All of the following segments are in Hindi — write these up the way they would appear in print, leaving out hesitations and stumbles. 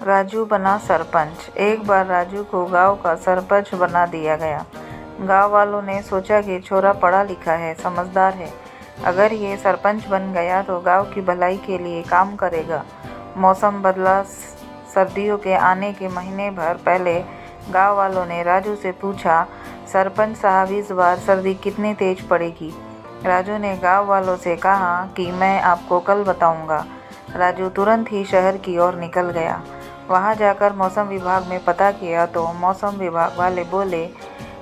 राजू बना सरपंच। एक बार राजू को गांव का सरपंच बना दिया गया। गांव वालों ने सोचा कि छोरा पढ़ा लिखा है, समझदार है, अगर ये सरपंच बन गया तो गांव की भलाई के लिए काम करेगा। मौसम बदला। सर्दियों के आने के महीने भर पहले गांव वालों ने राजू से पूछा, सरपंच साहब इस बार सर्दी कितनी तेज पड़ेगी? राजू ने गांव वालों से कहा कि मैं आपको कल बताऊंगा। राजू तुरंत ही शहर की ओर निकल गया। वहां जाकर मौसम विभाग में पता किया तो मौसम विभाग वाले बोले,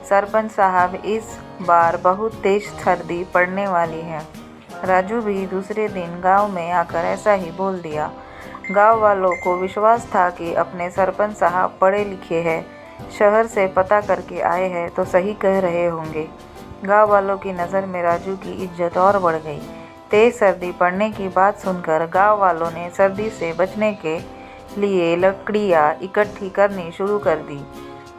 सरपंच साहब इस बार बहुत तेज सर्दी पड़ने वाली है। राजू भी दूसरे दिन गांव में आकर ऐसा ही बोल दिया। गांव वालों को विश्वास था कि अपने सरपंच साहब पढ़े लिखे हैं, शहर से पता करके आए हैं तो सही कह रहे होंगे। गांव वालों की नज़र में राजू की इज्जत और बढ़ गई। तेज सर्दी पड़ने की बात सुनकर गांव वालों ने सर्दी से बचने के लिए लकड़ियां इकट्ठी करनी शुरू कर दी।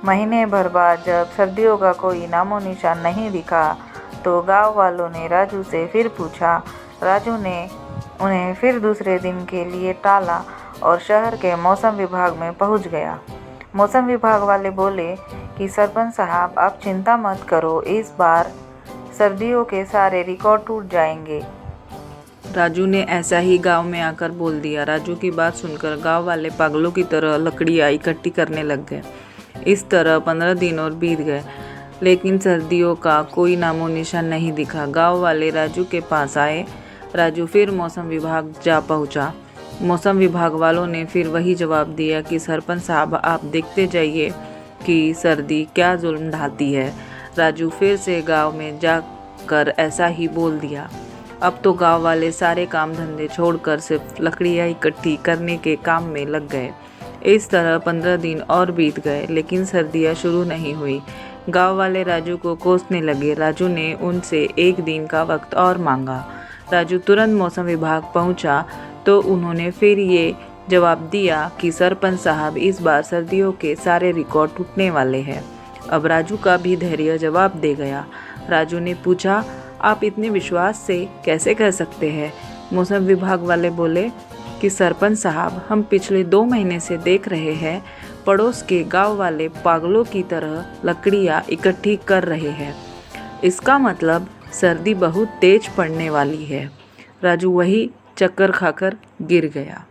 महीने भर बाद जब सर्दियों का कोई नामो निशान नहीं दिखा तो गांव वालों ने राजू से फिर पूछा। राजू ने उन्हें फिर दूसरे दिन के लिए टाला और शहर के मौसम विभाग में पहुंच गया। मौसम विभाग वाले बोले कि सरपंच साहब आप चिंता मत करो, इस बार सर्दियों के सारे रिकॉर्ड टूट जाएंगे। राजू ने ऐसा ही गांव में आकर बोल दिया। राजू की बात सुनकर गांव वाले पागलों की तरह लकड़ियां इकट्ठी करने लग गए। इस तरह 15 दिन और बीत गए, लेकिन सर्दियों का कोई नामो निशान नहीं दिखा। गांव वाले राजू के पास आए। राजू फिर मौसम विभाग जा पहुंचा। मौसम विभाग वालों ने फिर वही जवाब दिया कि सरपंच साहब आप देखते जाइए कि सर्दी क्या जुल्म ढाती है। राजू फिर से गांव में जाकर ऐसा ही बोल दिया। अब तो गांव वाले सारे काम धंधे छोड़कर सिर्फ लकड़ियां इकट्ठी करने के काम में लग गए। इस तरह 15 दिन और बीत गए, लेकिन सर्दियां शुरू नहीं हुई। गांव वाले राजू को कोसने लगे। राजू ने उनसे एक दिन का वक्त और मांगा। राजू तुरंत मौसम विभाग पहुंचा तो उन्होंने फिर ये जवाब दिया कि सरपंच साहब इस बार सर्दियों के सारे रिकॉर्ड टूटने वाले हैं। अब राजू का भी धैर्य जवाब दे गया। राजू ने पूछा, आप इतने विश्वास से कैसे कह सकते हैं? मौसम विभाग वाले बोले कि सरपंच साहब हम पिछले 2 महीने से देख रहे हैं, पड़ोस के गांव वाले पागलों की तरह लकड़ियां इकट्ठी कर रहे हैं। इसका मतलब सर्दी बहुत तेज पड़ने वाली है। राजू वही चक्कर खाकर गिर गया।